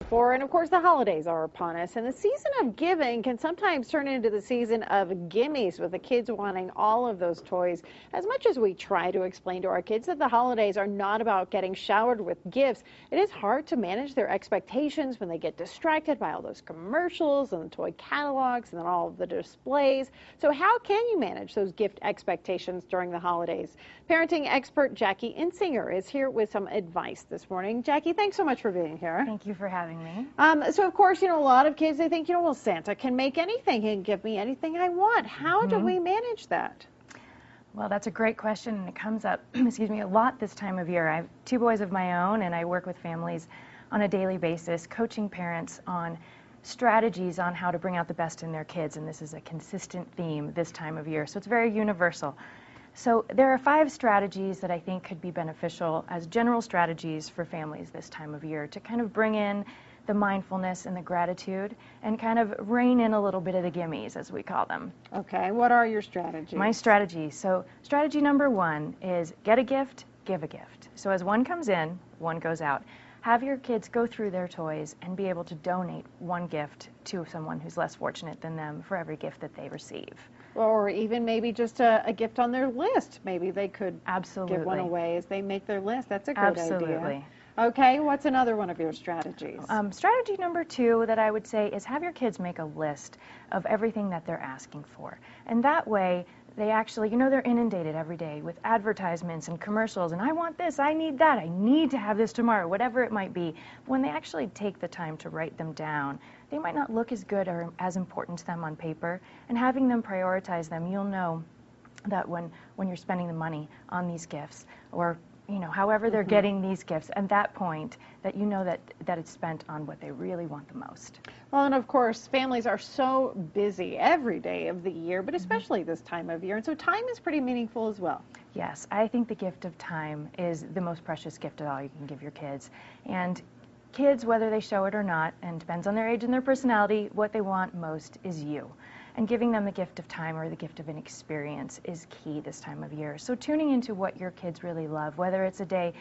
4, and of course the holidays are upon us, and the season of giving can sometimes turn into the season of gimmies, with the kids wanting all of those toys. As much as we try to explain to our kids that the holidays are not about getting showered with gifts, it is hard to manage their expectations when they get distracted by all those commercials and the toy catalogs and then all of the displays. So how can you manage those gift expectations during the holidays? Parenting expert Jackie Insinger is here with some advice this morning. Jackie, thanks so much for being here. Thank you for having me. So of course, a lot of kids, they think, well, Santa can make anything and give me anything I want. How do we manage that? Well, that's a great question, and it comes up, excuse me, a lot this time of year. I have 2 boys of my own, and I work with families on a daily basis, coaching parents on strategies on how to bring out the best in their kids, and this is a consistent theme this time of year, so it's very universal. So there are 5 strategies that I think could be beneficial as general strategies for families this time of year to kind of bring in the mindfulness and the gratitude and kind of rein in a little bit of the gimmies, as we call them. Okay, what are your strategies? My strategy. So strategy number 1 is get a gift, give a gift. So as one comes in, one goes out. Have your kids go through their toys and be able to donate 1 gift to someone who's less fortunate than them for every gift that they receive. Or even maybe just a gift on their list. Maybe they could Absolutely. give one away as they make their list. That's a great Absolutely. idea. Okay, what's another one of your strategies? Strategy number 2 that I would say is have your kids make a list of everything that they're asking for. And that way, they actually, they're inundated every day with advertisements and commercials, and I want this, I need that, I need to have this tomorrow, whatever it might be. When they actually take the time to write them down, they might not look as good or as important to them on paper, and having them prioritize them, you'll know that when you're spending the money on these gifts, or however they're getting these gifts, at that point, that that it's spent on what they really want the most. Well, and of course, families are so busy every day of the year, but especially this time of year, and so time is pretty meaningful as well. Yes, I think the gift of time is the most precious gift of all you can give your kids. And kids, whether they show it or not, and depends on their age and their personality, what they want most is you. And giving them the gift of time or the gift of an experience is key this time of year. So tuning into what your kids really love, whether it's a day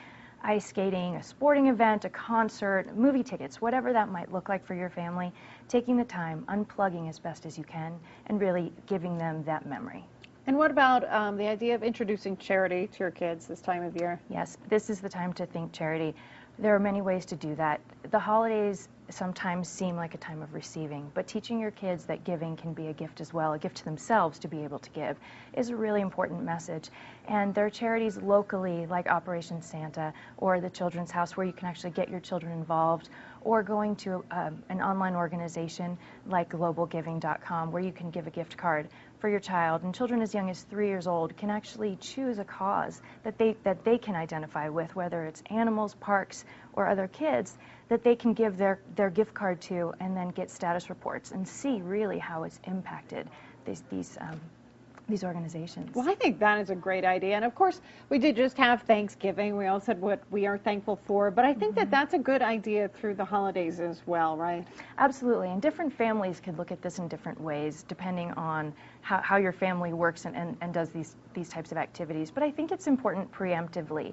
ice skating, a sporting event, a concert, movie tickets, whatever that might look like for your family, taking the time, unplugging as best as you can, and really giving them that memory. And what about the idea of introducing charity to your kids this time of year? Yes, this is the time to think charity. There are many ways to do that. The holidays sometimes seem like a time of receiving, but teaching your kids that giving can be a gift as well, a gift to themselves to be able to give, is a really important message. And there are charities locally like Operation Santa or the Children's House where you can actually get your children involved, or going to an online organization like globalgiving.com where you can give a gift card for your child, and children as young as 3 years old can actually choose a cause that they can identify with, whether it's animals, parks, or other kids, that they can give their gift card to and then get status reports and see really how it's impacted these organizations. Well, I think that is a great idea. And of course, we did just have Thanksgiving. We all said what we are thankful for, but I think that that's a good idea through the holidays as well, right? Absolutely. And different families could look at this in different ways depending on how your family works and does these types of activities. But I think it's important preemptively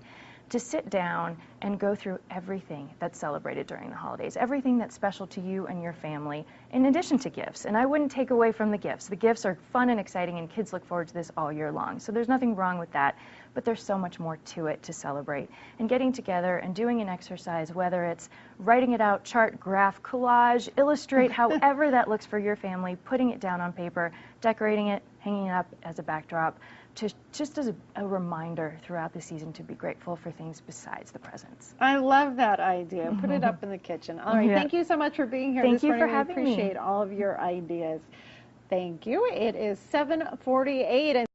to sit down and go through everything that's celebrated during the holidays, everything that's special to you and your family, in addition to gifts. And I wouldn't take away from the gifts. The gifts are fun and exciting, and kids look forward to this all year long. So there's nothing wrong with that, but there's so much more to it to celebrate. And getting together and doing an exercise, whether it's writing it out, chart, graph, collage, illustrate, however that looks for your family, putting it down on paper, decorating it, hanging it up as a backdrop, just as a reminder throughout the season to be grateful for things besides the presents. I love that idea. Put it up in the kitchen. All right, thank you so much for being here this morning. Thank you for having me. We appreciate all of your ideas. Thank you. It is 7:48.